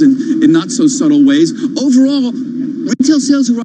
in not so subtle ways. Overall, retail sales are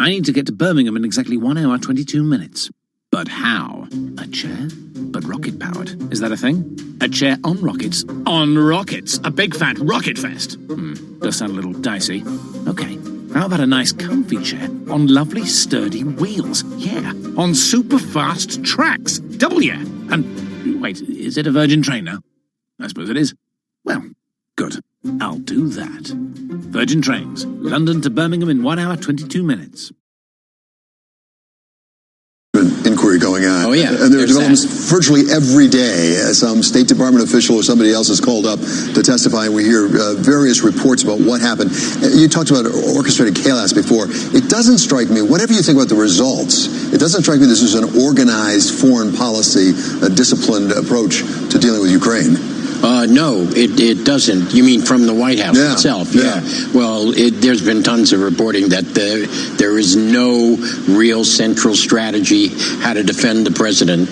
I need to get to Birmingham in exactly 1 hour, 22 minutes. But how? A chair? But rocket-powered. Is that a thing? A chair on rockets? On rockets! A big fat rocket fest! Does sound a little dicey. Okay, how about a nice comfy chair on lovely sturdy wheels? Yeah, on super fast tracks. Double yeah! And, wait, is it a Virgin train now? I suppose it is. Well, good. I'll do that. Virgin Trains, London to Birmingham in 1 hour, 22 minutes. Inquiry going on. Oh, yeah. And there are developments virtually every day. Some State Department official or somebody else is called up to testify, and we hear various reports about what happened. You talked about orchestrated chaos before. It doesn't strike me, whatever you think about the results, it doesn't strike me this is an organized foreign policy, a disciplined approach to dealing with Ukraine. No, it doesn't. You mean from the White House itself? Yeah. Well, there's been tons of reporting that there is no real central strategy how to defend the president.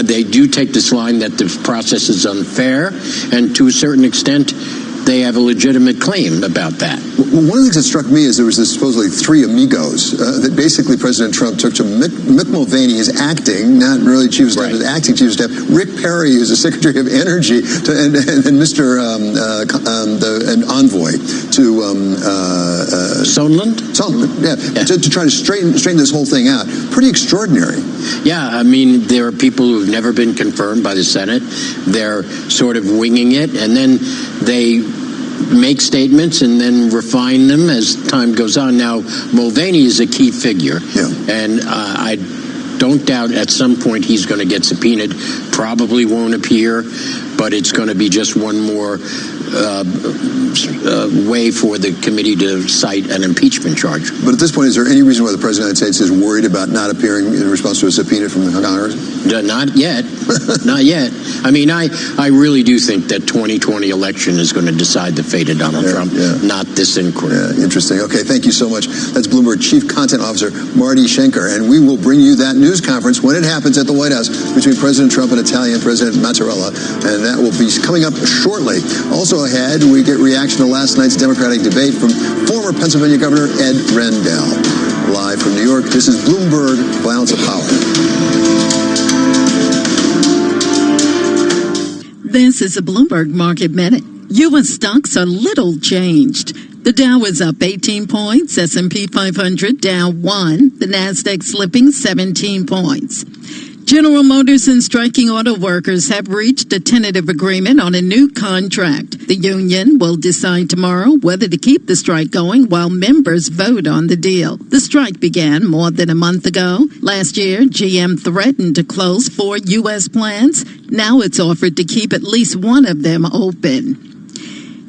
They do take this line that the process is unfair, and to a certain extent, they have a legitimate claim about that. One of the things that struck me is there was this supposedly three amigos that basically President Trump took to Mick Mulvaney, his acting, not really chief of staff, his acting chief of staff, Rick Perry, who's the Secretary of Energy, and Mr. an envoy to Sondland? Sondland, yeah. To try to straighten this whole thing out. Pretty extraordinary. Yeah, I mean, there are people who've never been confirmed by the Senate. They're sort of winging it, and then they make statements and then refine them as time goes on. Now, Mulvaney is a key figure, and I don't doubt at some point he's going to get subpoenaed. Probably won't appear, but it's going to be just one more way for the committee to cite an impeachment charge. But at this point, is there any reason why the President of the United States is worried about not appearing in response to a subpoena from the Congress? Not yet. Not yet. I mean, I really do think that 2020 election is going to decide the fate of Donald Trump, not this inquiry. Yeah, interesting. Okay, thank you so much. That's Bloomberg Chief Content Officer Marty Schenker, and we will bring you that news conference when it happens at the White House between President Trump and Italian President Mattarella, and that will be coming up shortly. Also ahead, we get reaction to last night's Democratic debate from former Pennsylvania Governor Ed Rendell. Live from New York, this is Bloomberg Balance of Power. This is a Bloomberg Market Minute. U.S. stocks are little changed. The Dow is up 18 points, S&P 500 down 1, the Nasdaq slipping 17 points. General Motors and striking auto workers have reached a tentative agreement on a new contract. The union will decide tomorrow whether to keep the strike going while members vote on the deal. The strike began more than a month ago. Last year, GM threatened to close 4 U.S. plants. Now it's offered to keep at least one of them open.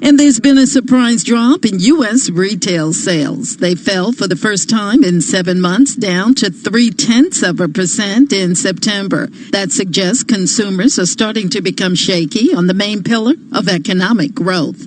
And there's been a surprise drop in U.S. retail sales. They fell for the first time in 7 months, down to 0.3% in September. That suggests consumers are starting to become shaky on the main pillar of economic growth.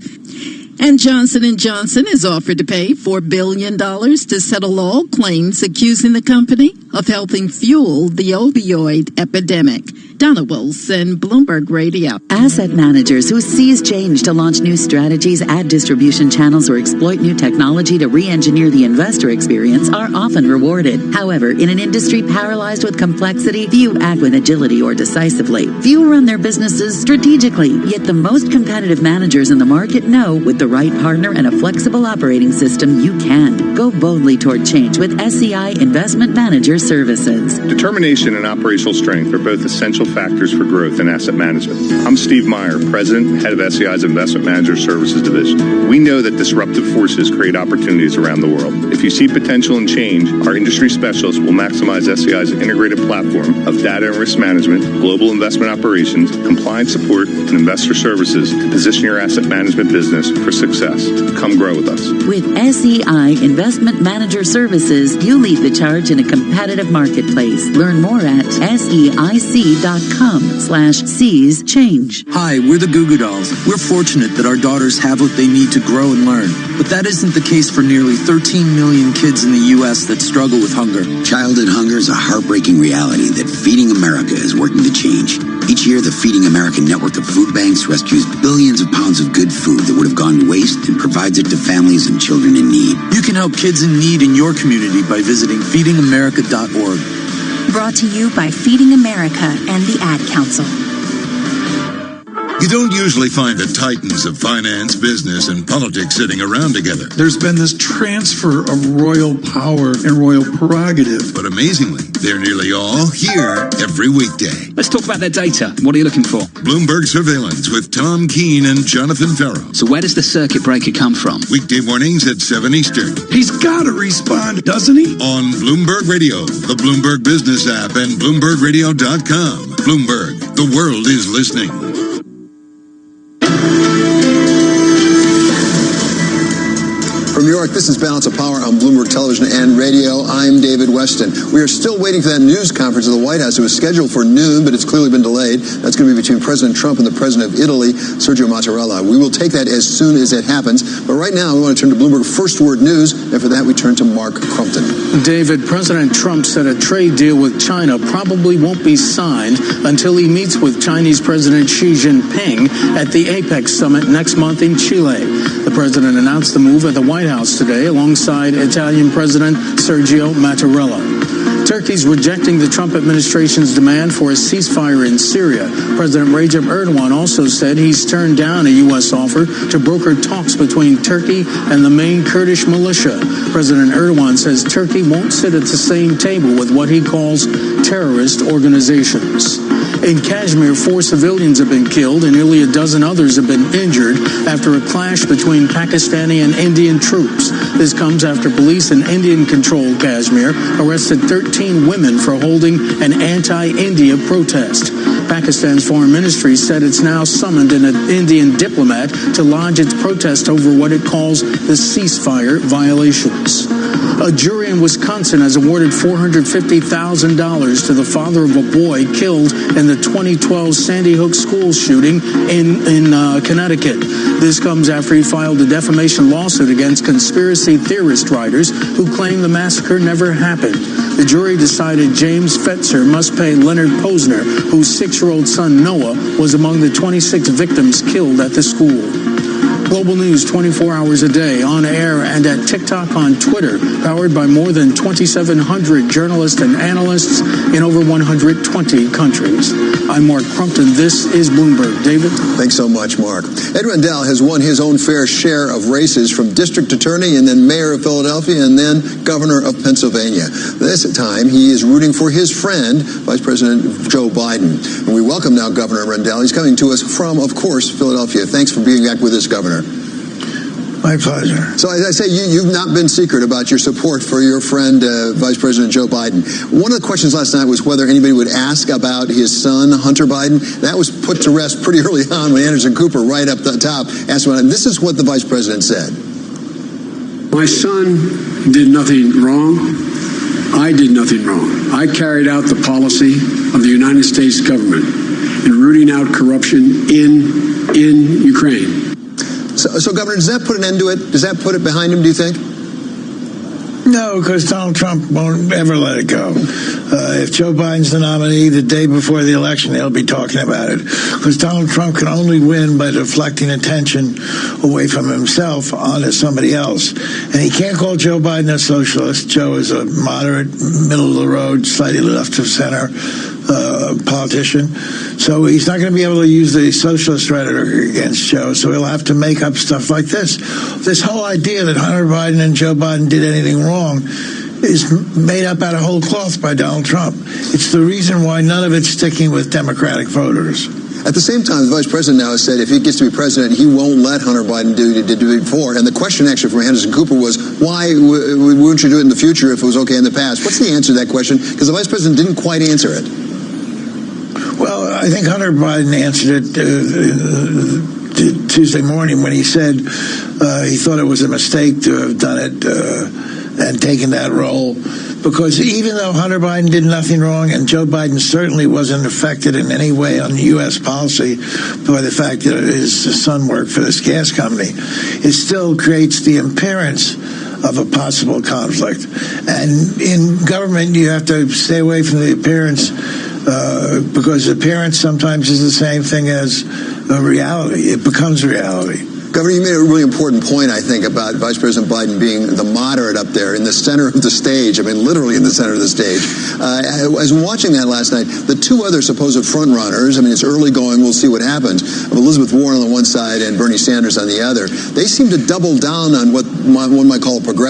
And Johnson & Johnson has offered to pay $4 billion to settle all claims accusing the company of helping fuel the opioid epidemic. Donna Wilson, Bloomberg Radio. Asset managers who seize change to launch new strategies, add distribution channels, or exploit new technology to re-engineer the investor experience are often rewarded. However, in an industry paralyzed with complexity, few act with agility or decisively. Few run their businesses strategically, yet the most competitive managers in the market know with the right partner and a flexible operating system, you can. Go boldly toward change with SEI Investment Manager Services. Determination and operational strength are both essential factors for growth in asset management. I'm Steve Meyer, President and Head of SEI's Investment Manager Services Division. We know that disruptive forces create opportunities around the world. If you see potential in change, our industry specialists will maximize SEI's integrated platform of data and risk management, global investment operations, compliance support, and investor services to position your asset management business for success. Come grow with us. With SEI Investment Manager Services, you lead the charge in a competitive marketplace. Learn more at SEIC.com/seize change. Hi, we're the Goo Goo Dolls. We're fortunate that our daughters have what they need to grow and learn. But that isn't the case for nearly 13 million kids in the U.S. that struggle with hunger. Childhood hunger is a heartbreaking reality that Feeding America is working to change. Each year, the Feeding America network of food banks rescues billions of pounds of good food that would have gone to waste and provides it to families and children in need. You can help kids in need in your community by visiting feedingamerica.org. Brought to you by Feeding America and the Ad Council. You don't usually find the titans of finance, business, and politics sitting around together. There's been this transfer of royal power and royal prerogative. But amazingly, they're nearly all here every weekday. Let's talk about their data. What are you looking for? Bloomberg Surveillance with Tom Keene and Jonathan Farrow. So where does the circuit breaker come from? Weekday mornings at 7 Eastern. He's got to respond, doesn't he? On Bloomberg Radio, the Bloomberg Business app, and BloombergRadio.com. Bloomberg, the world is listening. From New York, this is Balance of Power on Bloomberg Television and Radio. I'm David Weston. We are still waiting for that news conference at the White House. It was scheduled for noon, but it's clearly been delayed. That's going to be between President Trump and the President of Italy, Sergio Mattarella. We will take that as soon as it happens. But right now, we want to turn to Bloomberg First Word News, and for that, we turn to Mark Crumpton. David, President Trump said a trade deal with China probably won't be signed until he meets with Chinese President Xi Jinping at the APEC summit next month in Chile. The president announced the move at the White House today alongside Italian President Sergio Mattarella. Turkey's rejecting the Trump administration's demand for a ceasefire in Syria. President Recep Erdogan also said he's turned down a U.S. offer to broker talks between Turkey and the main Kurdish militia. President Erdogan says Turkey won't sit at the same table with what he calls terrorist organizations. In Kashmir, 4 civilians have been killed and nearly a dozen others have been injured after a clash between Pakistani and Indian troops. This comes after police in Indian-controlled Kashmir arrested 13 women for holding an anti-India protest. Pakistan's foreign ministry said it's now summoned an Indian diplomat to lodge its protest over what it calls the ceasefire violations. A jury in Wisconsin has awarded $450,000 to the father of a boy killed in the 2012 Sandy Hook school shooting in Connecticut. This comes after he filed a defamation lawsuit against conspiracy theorist writers who claim the massacre never happened. The jury decided James Fetzer must pay Leonard Posner, whose 6-year-old son Noah was among the 26 victims killed at the school. Global news 24 hours a day, on air and at TikTok on Twitter, powered by more than 2,700 journalists and analysts in over 120 countries. I'm Mark Crumpton. This is Bloomberg. David? Thanks so much, Mark. Ed Rendell has won his own fair share of races, from district attorney and then mayor of Philadelphia and then governor of Pennsylvania. This time, he is rooting for his friend, Vice President Joe Biden. And we welcome now Governor Rendell. He's coming to us from, of course, Philadelphia. Thanks for being back with us, Governor. My pleasure. So as I say, you've not been secret about your support for your friend, Vice President Joe Biden. One of the questions last night was whether anybody would ask about his son, Hunter Biden. That was put to rest pretty early on when Anderson Cooper, right up the top, asked about it. This is what the Vice President said. My son did nothing wrong. I did nothing wrong. I carried out the policy of the United States government in rooting out corruption in Ukraine. So, Governor, does that put an end to it? Does that put it behind him, do you think? No, because Donald Trump won't ever let it go. If Joe Biden's the nominee the day before the election, they'll be talking about it. Because Donald Trump can only win by deflecting attention away from himself onto somebody else. And he can't call Joe Biden a socialist. Joe is a moderate, middle-of-the-road, slightly left-of-center politician. So he's not going to be able to use the socialist rhetoric against Joe, so he'll have to make up stuff like this. This whole idea that Hunter Biden and Joe Biden did anything wrong is made up out of whole cloth by Donald Trump. It's the reason why none of it's sticking with Democratic voters. At the same time, the Vice President now has said if he gets to be president, he won't let Hunter Biden do what he did before. And the question actually from Anderson Cooper was, why wouldn't you do it in the future if it was okay in the past? What's the answer to that question? Because the Vice President didn't quite answer it. Well, I think Hunter Biden answered it Tuesday morning when he said he thought it was a mistake to have done it and taken that role. Because even though Hunter Biden did nothing wrong, and Joe Biden certainly wasn't affected in any way on U.S. policy by the fact that his son worked for this gas company, it still creates the appearance of a possible conflict. And in government, you have to stay away from the appearance because appearance sometimes is the same thing as reality. It becomes reality. Governor, you made a really important point, I think, about Vice President Biden being the moderate up there in the center of the stage. I mean, literally in the center of the stage. As I'm watching that last night, the two other supposed front runners, I mean, it's early going, we'll see what happens, of Elizabeth Warren on the one side and Bernie Sanders on the other, they seem to double down on what one might call a progressive